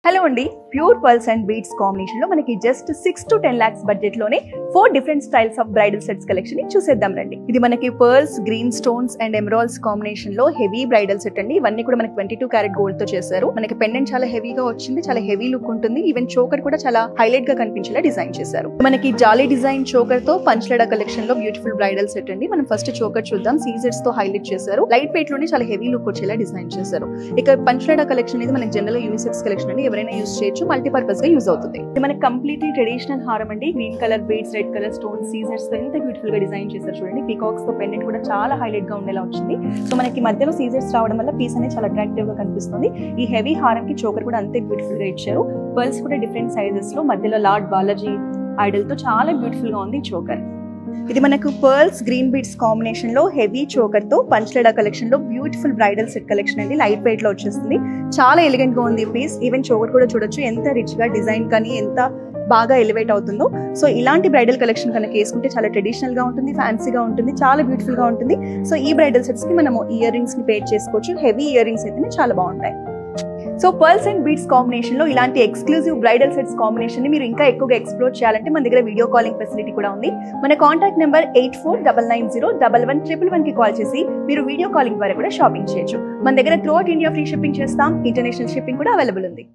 Hello అండి, pure pearls and beads combination లో మనకి జస్ట్ 6 to 10 lakhs బడ్జెట్ లోనే 4 different styles of bridal sets collection ని చూసేద్దాం రండి. ఇది మనకి pearls, green stones and emeralds combination లో హెవీ బ్రైడల్ సెట్ అండి. ఇవన్నీ కూడా మనకి 22 క్యారెట్ గోల్డ్ తో చేశారు. మనకి పెండెంట్ చాలా హెవీగా వచ్చింది, చాలా హెవీ లుక్ ఉంటుంది. ఈవెన్ చోకర్ కూడా చాలా హైలైట్ గా కనిపించేలా డిజైన్ చేశారు. మనకి జాలీ డిజైన్ చోకర్ తో పంచలడా కలెక్షన్ లో బ్యూటిఫుల్ బ్రైడల్ సెట్ అండి. మనం ఫస్ట్ చోకర్ చూద్దాం. సీజర్స్ తో హైలైట్ చేశారు. లైట్ వెయిట్ లోనే చాలా హెవీ లుక్ వచ్చేలా డిజైన్ చేశారు. ఇక పంచలడా కలెక్షన్ అనేది మనకి జనరల్ గా యూనిసెక్స్ కలెక్షన్ అండి. ఎవరైనా యూస్ చేయొచ్చు, మల్టీపర్పస్ గా యూజ్ అవుతుంది. ఇది మనకి కంప్లీట్లీ ట్రెడిషనల్ హారం అండి. Green colour beads, red colour stones, సీజర్స్ తో ఎంత బ్యూటిఫుల్ గా డిజైన్ చేశారు చూడండి. పీకాక్స్ తో పెండెంట్ కూడా చాలా హైలైట్ గా ఉండేలా వచ్చింది. సో మనకి మధ్యలో సీజర్స్ రావడం వల్ల పీస్ అనేది చాలా అట్రాక్టివ్ గా కనిపిస్తుంది. ఈ హెవీ హారం కి చోకర్ కూడా అంతే బ్యూటిఫుల్ గా ఇచ్చారు. పర్ల్స్ కూడా డిఫరెంట్ సైజెస్ లో, మధ్యలో లార్డ్ బాలాజీ ఐడల్ తో చాలా బ్యూటిఫుల్ గా ఉంది చోకర్. ఇది మనకు పర్ల్స్, గ్రీన్ బీడ్స్ కాంబినేషన్ లో హెవీ చోకర్ తో పంచలడా కలెక్షన్ లో బ్యూటిఫుల్ బ్రైడల్ సెట్ కలెక్షన్ అండి. లైట్ వెయిట్ లో వచ్చేస్తుంది. చాలా ఎలిగెంట్ గా ఉంది పీస్. ఈవెన్ చోకర్ కూడా చూడొచ్చు ఎంత రిచ్ గా డిజైన్ కానీ ఎంత బాగా ఎలివేట్ అవుతుందో. సో ఇలాంటి బ్రైడల్ కలెక్షన్ కనుక వేసుకుంటే చాలా ట్రెడిషనల్ గా ఉంటుంది, ఫ్యాన్సీగా ఉంటుంది, చాలా బ్యూటిఫుల్ గా ఉంటుంది. సో ఈ బ్రైడల్ సెట్స్ కి మనము ఇయర్ రింగ్స్ ని పేర్ చేసుకోవచ్చు. హెవీ ఇయర్ రింగ్స్ అయితే చాలా బాగుంటాయి. So pearls and beads combination లో ఇలాంటి ఎక్స్క్లూజివ్ బ్రైడల్ సెట్స్ కాంబినేషన్ ని మీరు ఇంకా ఎక్కువగా ఎక్స్ప్లోర్ చేయాలంటే మన దగ్గర వీడియో కాలింగ్ ఫెసిలిటీ కూడా ఉంది. మన కాంటాక్ట్ నెంబర్ 8499011111 కి కాల్ చేసి మీరు వీడియో కాలింగ్ ద్వారా కూడా షాపింగ్ చేయొచ్చు. మన దగ్గర through out India free shipping చేస్తాం. ఇంటర్నేషనల్ షిప్పింగ్ కూడా అవైలబుల్ ఉంది.